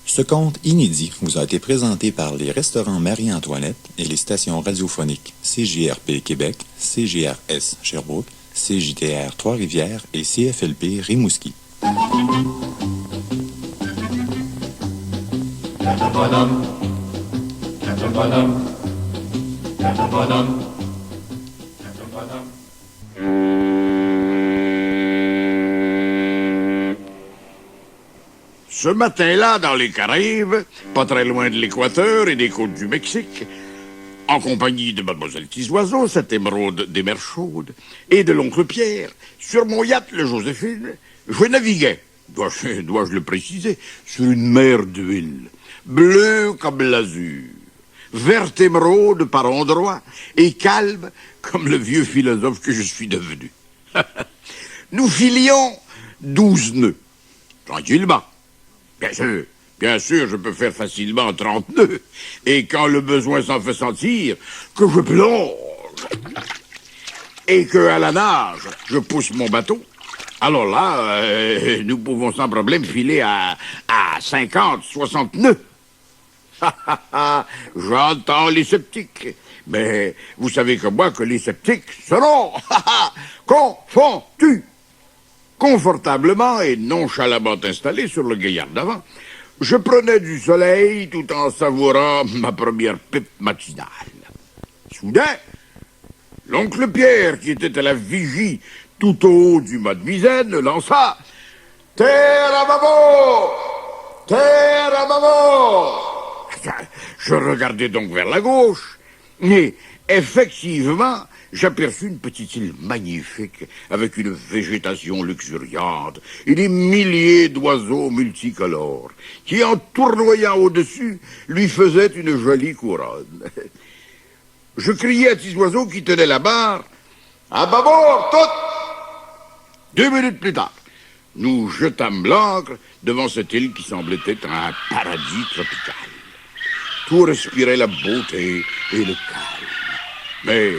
Ce conte inédit vous a été présenté par les restaurants Marie-Antoinette et les stations radiophoniques CJRP Québec, CJRS Sherbrooke, CJTR Trois-Rivières et CFLP Rimouski. Ce matin-là, dans les Caraïbes, pas très loin de l'Équateur et des côtes du Mexique, en compagnie de Mademoiselle Tisoiseau, cette émeraude des mers chaudes, et de l'oncle Pierre, sur mon yacht, le Joséphine, je naviguais, dois-je le préciser, sur une mer d'huile, bleue comme l'azur, verte émeraude par endroits, et calme comme le vieux philosophe que je suis devenu. Nous filions 12 nœuds, tranquillement. Bien sûr, je peux faire facilement 30 nœuds. Et quand le besoin s'en fait sentir, que je plonge. Et que, à la nage, je pousse mon bateau. Alors là, nous pouvons sans problème filer à 50, 60 nœuds. J'entends les sceptiques. Mais vous savez comme moi que les sceptiques seront confondus. Confortablement et nonchalamment installé sur le gaillard d'avant, je prenais du soleil tout en savourant ma première pipe matinale. Soudain, l'oncle Pierre, qui était à la vigie tout au haut du mât de misaine, lança « Terre à bâbord! Terre à bâbord !» Je regardais donc vers la gauche, et effectivement, j'aperçus une petite île magnifique, avec une végétation luxuriante et des milliers d'oiseaux multicolores, qui, en tournoyant au-dessus, lui faisaient une jolie couronne. Je criai à Tisoiseau qui tenait la barre, « À bâbord, toutes !» 2 minutes plus tard, nous jetâmes l'ancre devant cette île qui semblait être un paradis tropical. Tout respirait la beauté et le calme. Mais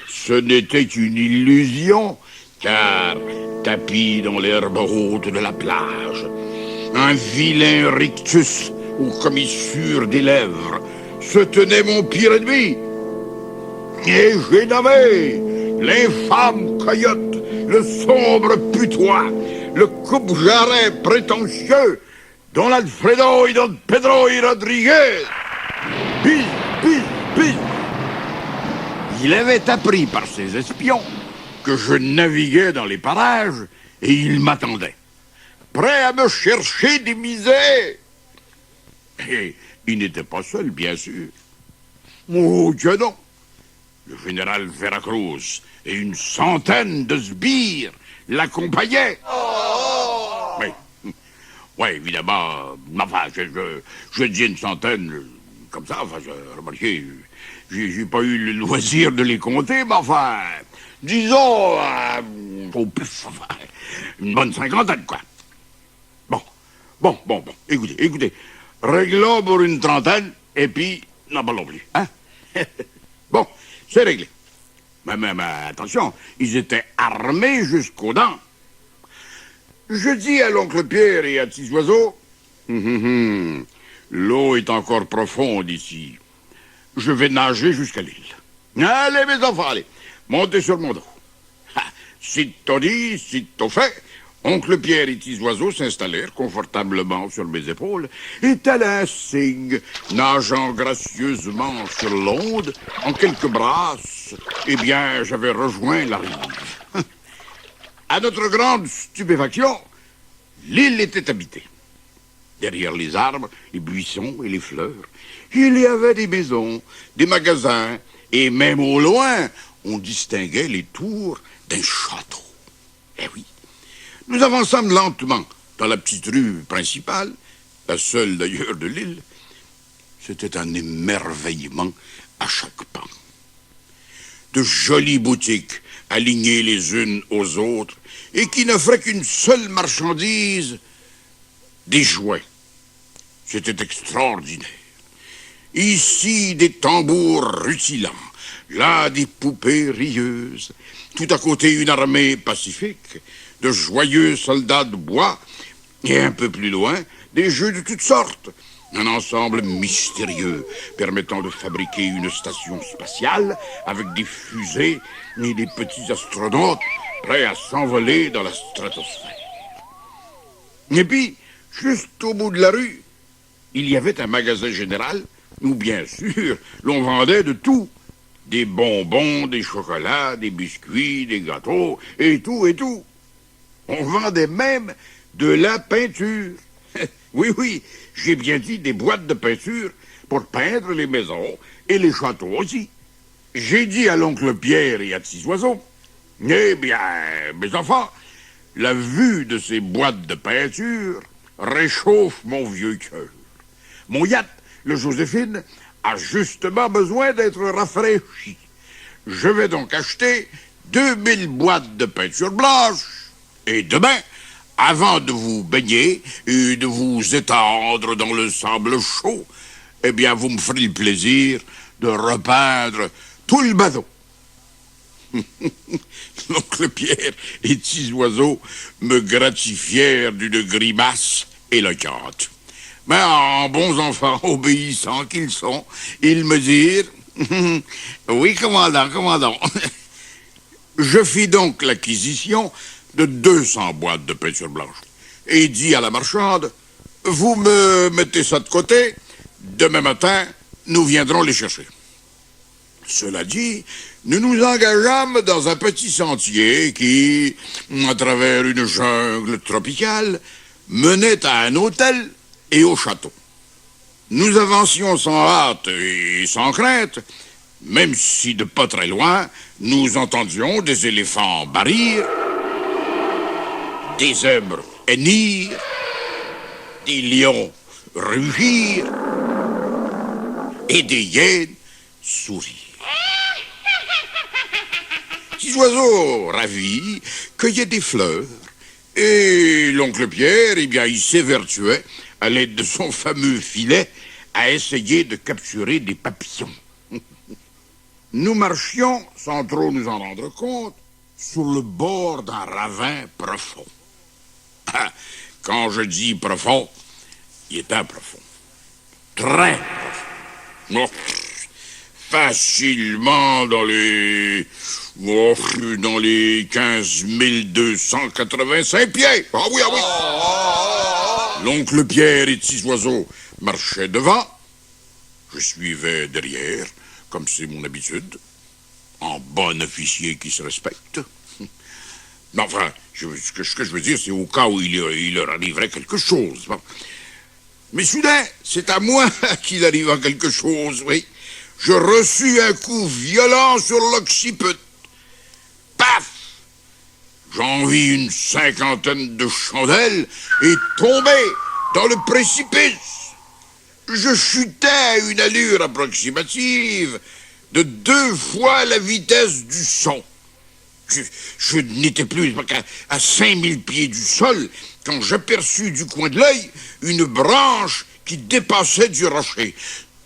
ce n'était qu'une illusion, car, tapis dans l'herbe haute de la plage, un vilain rictus aux commissures des lèvres se tenait mon pire ennemi. Et j'ai nommé l'infâme coyote, le sombre putois, le coupe-jarret prétentieux, Don Alfredo y Don Pedro y Rodriguez. Bis, bis, bis. Il avait appris par ses espions que je naviguais dans les parages et il m'attendait, prêt à me chercher des misères. Et il n'était pas seul, bien sûr. Oh, que non. Le général Veracruz et une centaine de sbires l'accompagnaient. Oui, évidemment, enfin, je dis une centaine, comme ça, enfin, remarquez, j'ai pas eu le loisir de les compter, mais enfin, disons, au plus, enfin, une bonne cinquantaine, quoi. Bon, écoutez, réglons pour une trentaine, et puis, n'en parlons plus, hein? Bon, c'est réglé. Mais attention, ils étaient armés jusqu'aux dents. Je dis à l'oncle Pierre et à Tisoiseau, l'eau est encore profonde ici. Je vais nager jusqu'à l'île. Allez, mes enfants, allez, montez sur mon dos. Sitôt dit, sitôt fait, oncle Pierre et Tisoiseau s'installèrent confortablement sur mes épaules, et tel un cygne, nageant gracieusement sur l'onde, en quelques brasses, eh bien, j'avais rejoint la rive. À notre grande stupéfaction, l'île était habitée. Derrière les arbres, les buissons et les fleurs, il y avait des maisons, des magasins, et même au loin, on distinguait les tours d'un château. Eh oui. Nous avançâmes lentement dans la petite rue principale, la seule d'ailleurs de l'île. C'était un émerveillement à chaque pas. De jolies boutiques alignées les unes aux autres et qui n'offraient qu'une seule marchandise, des jouets. C'était extraordinaire. Ici, des tambours rutilants, là, des poupées rieuses, tout à côté, une armée pacifique, de joyeux soldats de bois, et un peu plus loin, des jeux de toutes sortes. Un ensemble mystérieux permettant de fabriquer une station spatiale avec des fusées et des petits astronautes prêts à s'envoler dans la stratosphère. Et puis, juste au bout de la rue, il y avait un magasin général où, bien sûr, l'on vendait de tout. Des bonbons, des chocolats, des biscuits, des gâteaux, et tout, et tout. On vendait même de la peinture. Oui, oui, j'ai bien dit des boîtes de peinture pour peindre les maisons et les châteaux aussi. J'ai dit à l'oncle Pierre et à Petit Oiseau, eh bien, mes enfants, la vue de ces boîtes de peinture réchauffe mon vieux cœur. Mon yacht, le Joséphine, a justement besoin d'être rafraîchi. Je vais donc acheter 2000 boîtes de peinture blanche. Et demain, avant de vous baigner et de vous étendre dans le sable chaud, eh bien, vous me ferez le plaisir de repeindre tout le bateau. L'oncle Pierre et Petit Oiseau me gratifièrent d'une grimace éloquente. Mais en bons enfants obéissants qu'ils sont, ils me dirent « Oui, commandant, commandant. » Je fis donc l'acquisition de 200 boîtes de peinture blanche et dis à la marchande « Vous me mettez ça de côté, demain matin, nous viendrons les chercher. » Cela dit, nous nous engageâmes dans un petit sentier qui, à travers une jungle tropicale, menait à un hôtel et au château. Nous avancions sans hâte et sans crainte, même si de pas très loin, nous entendions des éléphants barrir, des zèbres hennir, des lions rugir et des hyènes sourire. Petits oiseaux ravis cueillaient des fleurs et l'oncle Pierre, eh bien, il s'évertuait à l'aide de son fameux filet à essayer de capturer des papillons. Nous marchions, sans trop nous en rendre compte, sur le bord d'un ravin profond. Quand je dis profond, il était profond. Très profond. Oh, facilement dans les 15 285 pieds. Ah oui, ah oui. L'oncle Pierre et Petit Oiseau marchaient devant. Je suivais derrière, comme c'est mon habitude, en bon officier qui se respecte. Mais enfin, ce que je veux dire, c'est au cas où il leur arriverait quelque chose. Bon. Mais soudain, c'est à moi qu'il arriva quelque chose, oui. Je reçus un coup violent sur l'occiput. Paf! J'en vis une 50aine de chandelles et tombai dans le précipice. Je chutais à une allure approximative de 2 fois la vitesse du son. Je n'étais plus qu'à 5000 pieds du sol quand j'aperçus du coin de l'œil une branche qui dépassait du rocher.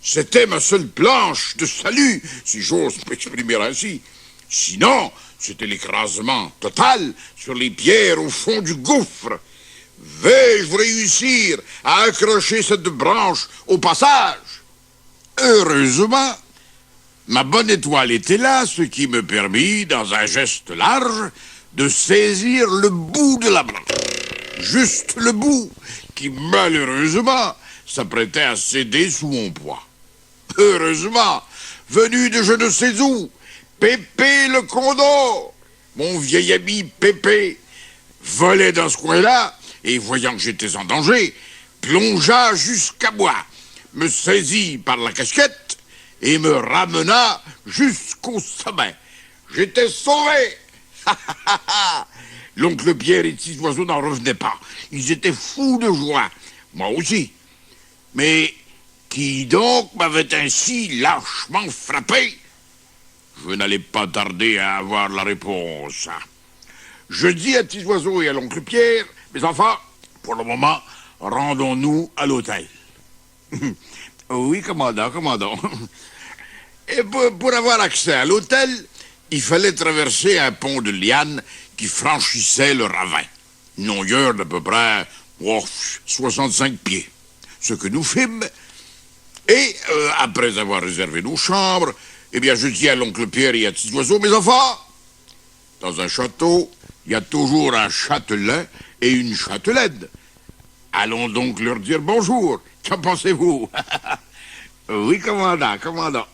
C'était ma seule planche de salut, si j'ose m'exprimer ainsi. Sinon, c'était l'écrasement total sur les pierres au fond du gouffre. Vais-je réussir à accrocher cette branche au passage? Heureusement, ma bonne étoile était là, ce qui me permit, dans un geste large, de saisir le bout de la branche. Juste le bout, qui malheureusement s'apprêtait à céder sous mon poids. Heureusement, venu de je ne sais où, Pépé le Condor, mon vieil ami Pépé, volait dans ce coin-là, et voyant que j'étais en danger, plongea jusqu'à moi, me saisit par la casquette et me ramena jusqu'au sommet. J'étais sauvé. L'oncle Pierre et Petit Oiseau n'en revenaient pas. Ils étaient fous de joie. Moi aussi. Mais qui donc m'avait ainsi lâchement frappé? Je n'allais pas tarder à avoir la réponse. Je dis à Petit Oiseau et à l'oncle Pierre, mes enfants, pour le moment, rendons-nous à l'hôtel. Oui, commandant, commandant. Et pour avoir accès à l'hôtel, il fallait traverser un pont de lianes qui franchissait le ravin. Une longueur d'à peu près Oh, 65 pieds. Ce que nous fîmes. Et, après avoir réservé nos chambres, eh bien, je dis à l'oncle Pierre et à Petit Oiseau, mes enfants, dans un château, il y a toujours un châtelain et une châtelaine. Allons donc leur dire bonjour. Qu'en pensez-vous? Oui, commandant, commandant.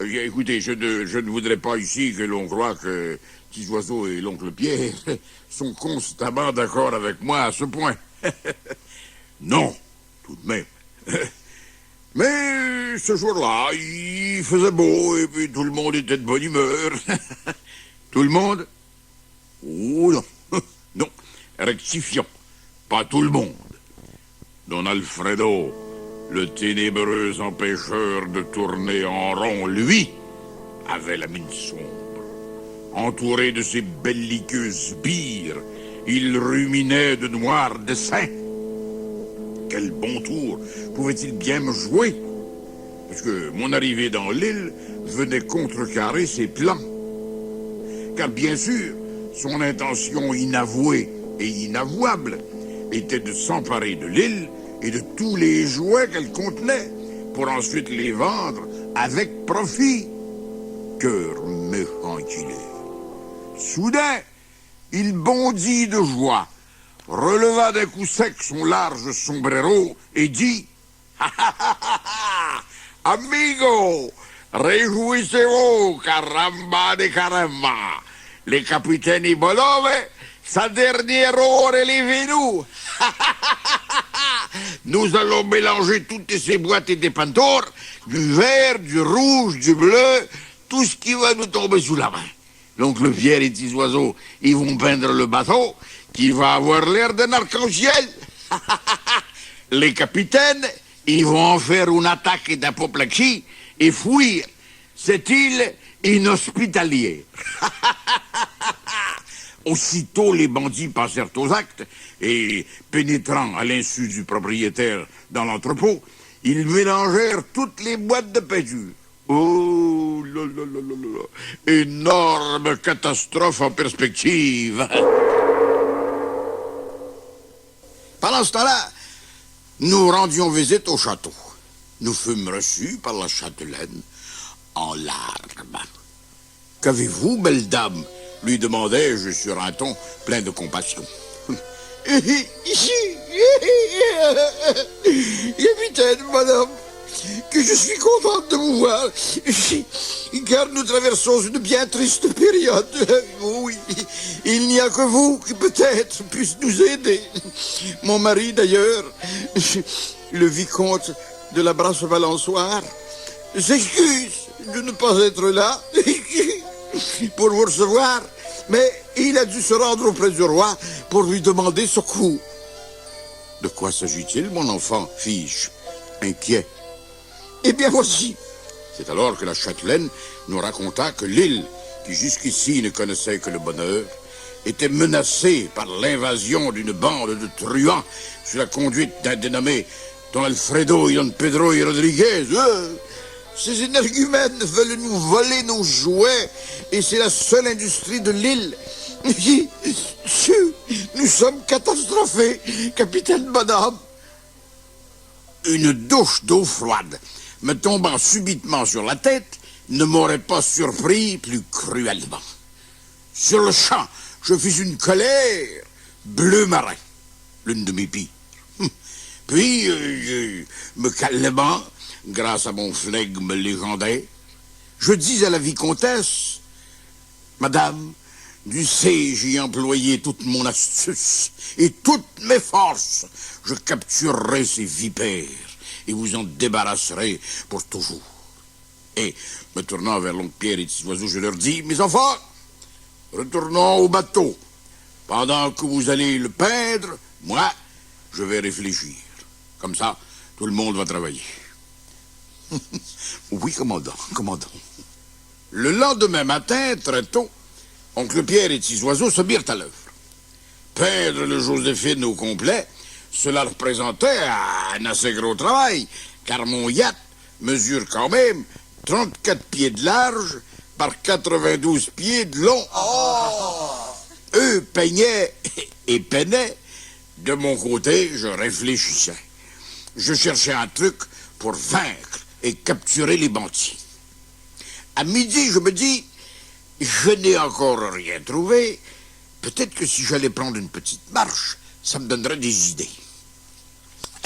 Écoutez, je ne voudrais pas ici que l'on croie que Petit Oiseau et l'oncle Pierre sont constamment d'accord avec moi à ce point. Non, tout de même. Mais ce jour-là, il faisait beau et puis tout le monde était de bonne humeur. Tout le monde? Oh non, non, rectifions, pas tout le monde. Don Alfredo, le ténébreux empêcheur de tourner en rond, lui, avait la mine sombre. Entouré de ses belliqueuses sbires, il ruminait de noirs dessins. Quel bon tour pouvait-il bien me jouer? Parce que mon arrivée dans l'île venait contrecarrer ses plans. Car bien sûr, son intention inavouée et inavouable était de s'emparer de l'île et de tous les jouets qu'elle contenait, pour ensuite les vendre avec profit. Cœur méchant qu'il est. Soudain, il bondit de joie, releva d'un coup sec son large sombrero et dit « Amigo, réjouissez-vous, caramba de caramba. Les capitaines Ibolove, sa dernière heure est nous. Nous allons mélanger toutes ces boîtes et des pantores, du vert, du rouge, du bleu, tout ce qui va nous tomber sous la main. L'oncle Pierre et Petit Oiseau, ils vont peindre le bateau, qui va avoir l'air d'un arc-en-ciel. Les capitaines, ils vont en faire une attaque d'apoplexie et fuir cette île inhospitalière. Aussitôt, les bandits passèrent aux actes et, pénétrant à l'insu du propriétaire dans l'entrepôt, ils mélangèrent toutes les boîtes de peinture. Oh, là, là, là, là, là. Énorme catastrophe en perspective. Pendant ce temps-là, nous rendions visite au château. Nous fûmes reçus par la châtelaine en larmes. « Qu'avez-vous, belle dame ?» lui demandai-je sur un ton plein de compassion. « Capitaine, madame, que je suis contente de vous voir, car nous traversons une bien triste période. Oui, il n'y a que vous qui peut-être puisse nous aider. Mon mari, d'ailleurs, le vicomte de la Brasse-Balançoire, s'excuse de ne pas être là pour vous recevoir, mais il a dû se rendre auprès du roi pour lui demander secours. »« De quoi s'agit-il, mon enfant ?» fis-je, inquiet. « Eh bien, voici. » C'est alors que la châtelaine nous raconta que l'île, qui jusqu'ici ne connaissait que le bonheur, était menacée par l'invasion d'une bande de truands sous la conduite d'un dénommé Don Alfredo y Don Pedro y Rodriguez. Ces énergumènes veulent nous voler nos jouets et c'est la seule industrie de l'île. Nous sommes catastrophés, capitaine madame. Une douche d'eau froide me tombant subitement sur la tête ne m'aurait pas surpris plus cruellement. Sur le champ, je fis une colère bleu marin, l'une de mes pires. Puis, me calmant, grâce à mon flegme légendaire, je dis à la vicomtesse, « Madame, du sais, j'y ai employé toute mon astuce et toutes mes forces. Je capturerai ces vipères et vous en débarrasserai pour toujours. » Et, me tournant vers l'oncle Pierre et Petit Oiseau, je leur dis, « Mes enfants, retournons au bateau. Pendant que vous allez le peindre, moi, je vais réfléchir. Comme ça, tout le monde va travailler. » Oui, commandant, commandant. Le lendemain matin, très tôt, oncle Pierre et Petit Oiseau se mirent à l'œuvre. Peindre le Joséphine au complet, cela représentait un assez gros travail, car mon yacht mesure quand même 34 pieds de large par 92 pieds de long. Oh! Eux peignaient et peinaient De mon côté, je réfléchissais. Je cherchais un truc pour vaincre et capturer les bandits. À midi, je me dis, je n'ai encore rien trouvé. Peut-être que si j'allais prendre une petite marche, ça me donnerait des idées.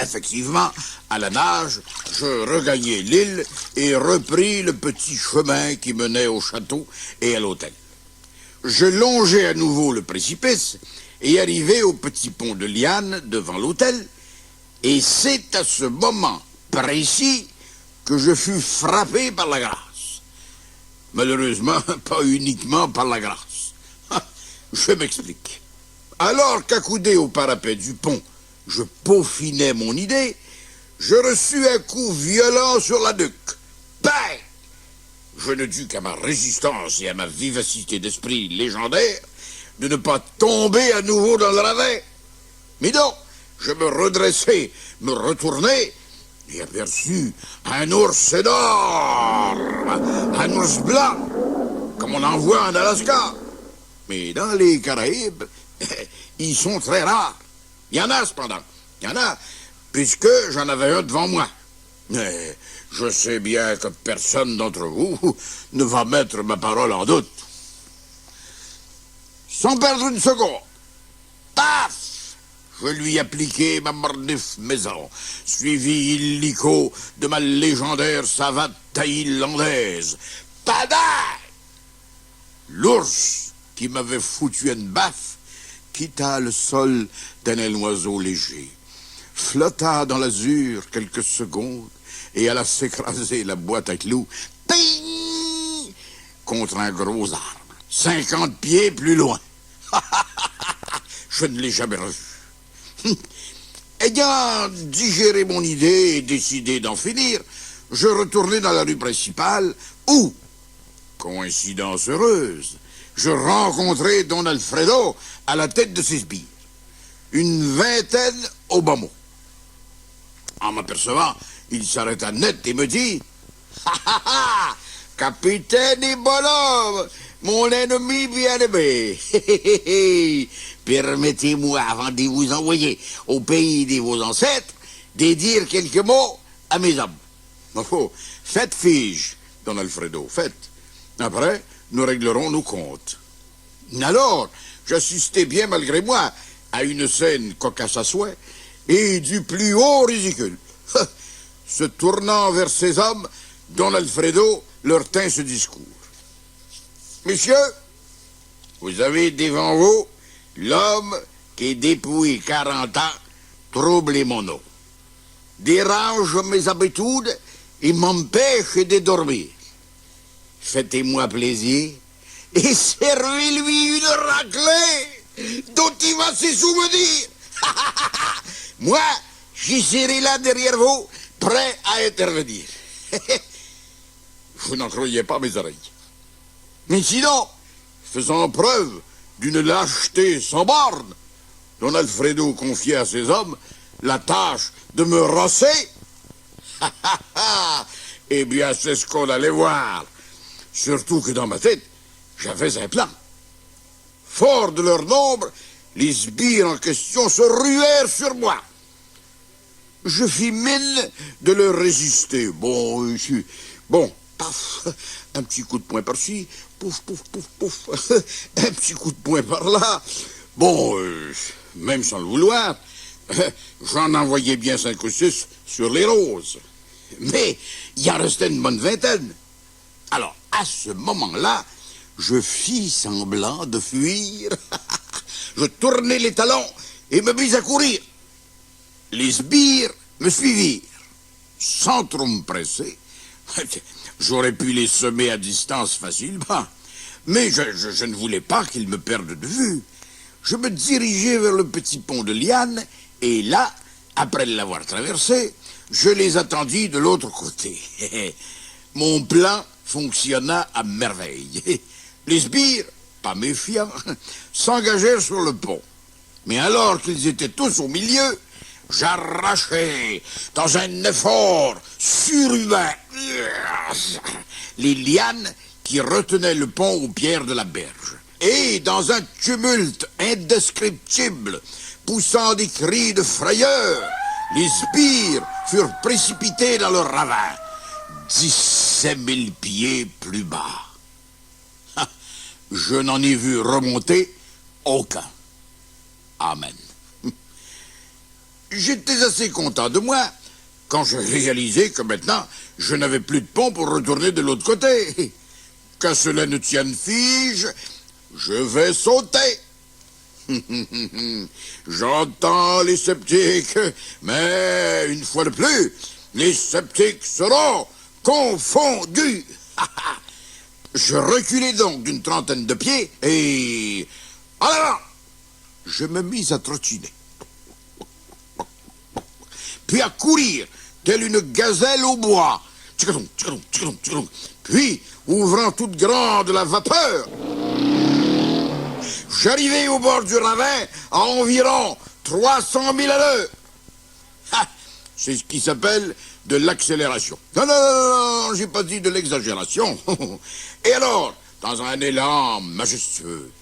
Effectivement, à la nage, je regagnai l'île et repris le petit chemin qui menait au château et à l'hôtel. Je longeai à nouveau le précipice et arrivai au petit pont de liane devant l'hôtel, et c'est à ce moment précis que je fus frappé par la grâce. Malheureusement, pas uniquement par la grâce. Je m'explique. Alors qu'accoudé au parapet du pont, je peaufinais mon idée, je reçus un coup violent sur la nuque. Bang! Je ne dus qu'à ma résistance et à ma vivacité d'esprit légendaire de ne pas tomber à nouveau dans le ravin. Mais non, je me redressai, me retournai et aperçus un ours énorme, un ours blanc, comme on en voit en Alaska. Mais dans les Caraïbes, ils sont très rares. Il y en a cependant, il y en a, puisque j'en avais un devant moi. Mais je sais bien que personne d'entre vous ne va mettre ma parole en doute. Sans perdre une seconde, paf! Je lui appliquai ma mordif maison, suivi illico de ma légendaire savate thaïlandaise. Tada! L'ours qui m'avait foutu une baffe quitta le sol tel un oiseau léger, flotta dans l'azur quelques secondes et alla s'écraser la boîte à clous, ping, contre un gros arbre, 50 pieds plus loin. Je ne l'ai jamais revu. Ayant digéré mon idée et décidé d'en finir, je retournai dans la rue principale où, coïncidence heureuse, je rencontrai Don Alfredo à la tête de ses sbires. Une vingtaine au bas mot. En m'apercevant, il s'arrêta net et me dit « Ha ha ha! Capitaine et bonhomme, mon ennemi bien-aimé! Permettez-moi, avant de vous envoyer au pays de vos ancêtres, de dire quelques mots à mes hommes. Oh, faites fige, Don Alfredo, faites. Après, nous réglerons nos comptes. » Alors, j'assistais bien malgré moi à une scène cocasse à souhait et du plus haut ridicule. Se tournant vers ces hommes, Don Alfredo leur tint ce discours. « Messieurs, vous avez devant vous l'homme qui, depuis 40 ans, trouble mon eau, dérange mes habitudes et m'empêche de dormir. Faites-moi plaisir et servez-lui une raclée dont il va se souvenir. Moi, j'y serai là derrière vous, prêt à intervenir. » Vous n'en croyez pas mes oreilles. Mais sinon, faisant preuve d'une lâcheté sans borne, Don Alfredo confiait à ses hommes la tâche de me rosser. Eh bien, c'est ce qu'on allait voir. Surtout que dans ma tête, j'avais un plan. Fort de leur nombre, les sbires en question se ruèrent sur moi. Je fis mine de leur résister. Bon, paf, un petit coup de poing par-ci, pouf, pouf, pouf, pouf, un petit coup de poing par-là. Bon, même sans le vouloir, j'en envoyais bien 5 ou 6 sur les roses. Mais il en restait une bonne vingtaine. Alors, à ce moment-là, je fis semblant de fuir. Je tournai les talons et me mis à courir. Les sbires me suivirent. Sans trop me presser, j'aurais pu les semer à distance facilement. Mais je ne voulais pas qu'ils me perdent de vue. Je me dirigeai vers le petit pont de liane et là, après l'avoir traversé, je les attendis de l'autre côté. Mon plan fonctionna à merveille. Les sbires, pas méfiants, s'engagèrent sur le pont. Mais alors qu'ils étaient tous au milieu, j'arrachai, dans un effort surhumain, les lianes qui retenaient le pont aux pierres de la berge. Et, dans un tumulte indescriptible, poussant des cris de frayeur, les sbires furent précipités dans le ravin, 17 000 pieds plus bas. Je n'en ai vu remonter aucun. Amen. J'étais assez content de moi quand je réalisai que maintenant, je n'avais plus de pont pour retourner de l'autre côté. Qu'à cela ne tienne fige, je vais sauter. J'entends les sceptiques, mais une fois de plus, les sceptiques seront confondus. Je reculai donc d'une trentaine de pieds et... en avant, je me mis à trottiner. Puis à courir, telle une gazelle au bois. Puis, ouvrant toute grande la vapeur, j'arrivai au bord du ravin à environ 300 000 à l'heure. C'est ce qui s'appelle de l'accélération. Non, j'ai pas dit de l'exagération. Et alors, dans un élan majestueux,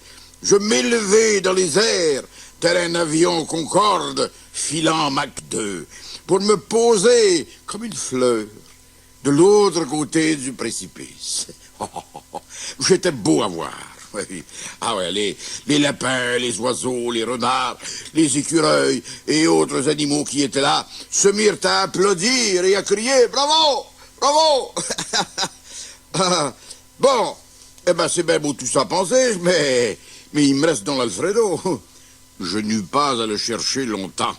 je m'élevai dans les airs, tel un avion Concorde filant Mach 2, pour me poser comme une fleur de l'autre côté du précipice. J'étais beau à voir. Oui. Ah ouais, les lapins, les oiseaux, les renards, les écureuils et autres animaux qui étaient là se mirent à applaudir et à crier « Bravo! Bravo! » Bon, eh ben c'est bien beau tout ça penser, mais il me reste dans l'Alfredo. Je n'eus pas à le chercher longtemps.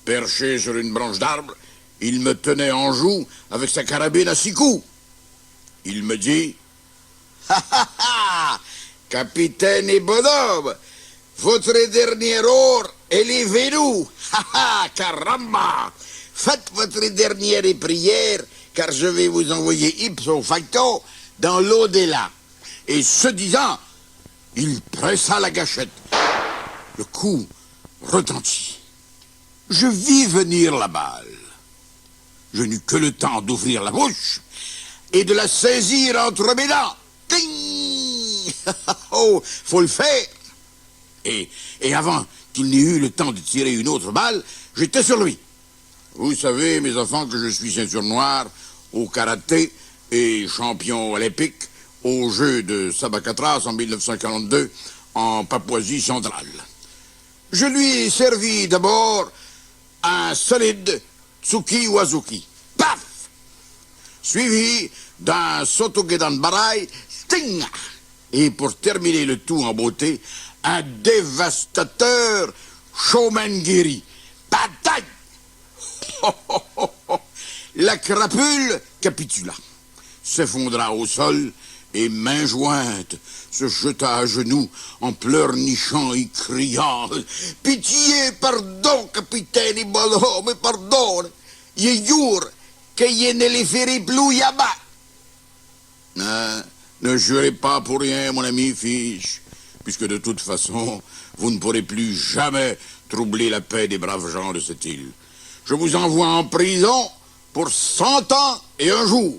Perché sur une branche d'arbre, il me tenait en joue avec sa carabine à 6 coups. Il me dit « Ha ha ha! Capitaine et bonhomme, votre dernier or est l'événou. Ha ha! Caramba! Faites votre dernière prière, car je vais vous envoyer ipso facto dans l'au-delà. » Et ce disant, il pressa la gâchette. Le coup retentit. Je vis venir la balle. Je n'eus que le temps d'ouvrir la bouche et de la saisir entre mes dents. Ting! Oh, faut le faire. Et avant qu'il n'ait eu le temps de tirer une autre balle, j'étais sur lui. Vous savez, mes enfants, que je suis ceinture noire au karaté et champion olympique aux Jeux de Sabakatras en 1942 en Papouasie centrale. Je lui ai servi d'abord un solide Tsuki Wazuki. Paf! Suivi d'un Sotogedan Barai. Sting! Et pour terminer le tout en beauté, un dévastateur Shomengiri. Bataille! La crapule capitula, s'effondra au sol et, main jointe, se jeta à genoux en pleurnichant et criant « Pitié, pardon, capitaine et bonhomme, pardon! Yéyour, que yé ne les ferai plus yaba! » Ne jurez pas pour rien, mon ami Fiche, puisque de toute façon, vous ne pourrez plus jamais troubler la paix des braves gens de cette île. Je vous envoie en prison pour 100 ans et un jour.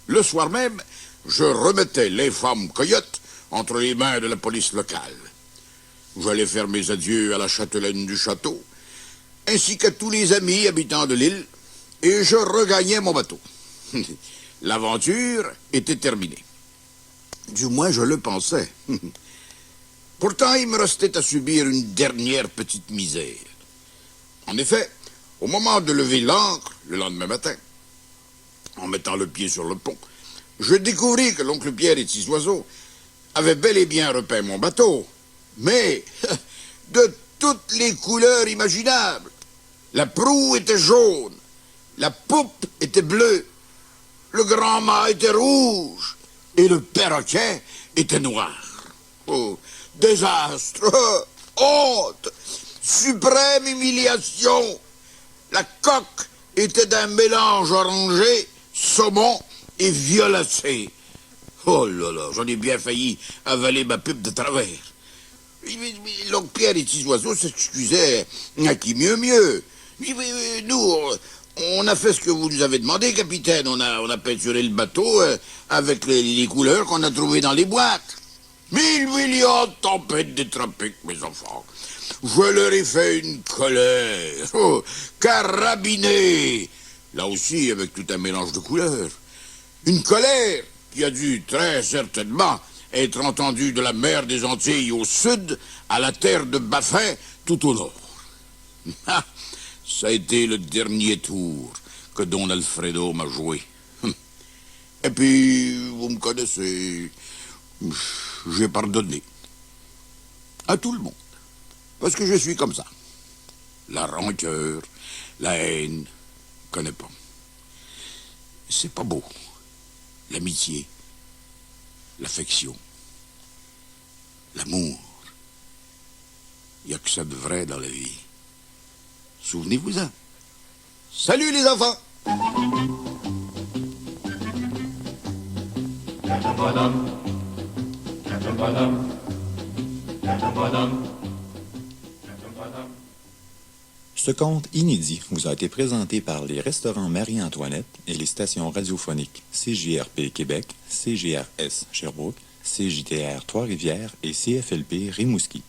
Le soir même, je remettais l'infâme coyote entre les mains de la police locale. J'allais faire mes adieux à la châtelaine du château, ainsi qu'à tous les amis habitants de l'île, et je regagnais mon bateau. L'aventure était terminée. Du moins, je le pensais. Pourtant, il me restait à subir une dernière petite misère. En effet, au moment de lever l'ancre, le lendemain matin, en mettant le pied sur le pont, je découvris que l'oncle Pierre et Six Oiseaux avaient bel et bien repeint mon bateau, mais de toutes les couleurs imaginables. La proue était jaune, la poupe était bleue, le grand mât était rouge et le perroquet était noir. Oh, désastre, honte, suprême humiliation. La coque était d'un mélange orangé, saumon et violacé. Oh là là, j'en ai bien failli avaler ma pipe de travers. L'oncle Pierre et Six Oiseaux s'excusaient à qui mieux. Nous, on a fait ce que vous nous avez demandé, capitaine. On a peinturé le bateau avec les couleurs qu'on a trouvées dans les boîtes. 1000 millions de tempêtes des tropiques, mes enfants. Je leur ai fait une colère. Oh, carabinée. Là aussi, avec tout un mélange de couleurs. Une colère qui a dû très certainement être entendue de la mer des Antilles au sud à la terre de Baffin tout au nord. Ah, ça a été le dernier tour que Don Alfredo m'a joué. Et puis, vous me connaissez, j'ai pardonné. À tout le monde. Parce que je suis comme ça. La rancœur, la haine, je connais pas. C'est pas beau. L'amitié, l'affection, l'amour. Il n'y a que ça de vrai dans la vie. Souvenez-vous-en. Salut les enfants! Ce conte inédit vous a été présenté par les restaurants Marie-Antoinette et les stations radiophoniques CJRP Québec, CJRS Sherbrooke, CJTR Trois-Rivières et CFLP Rimouski.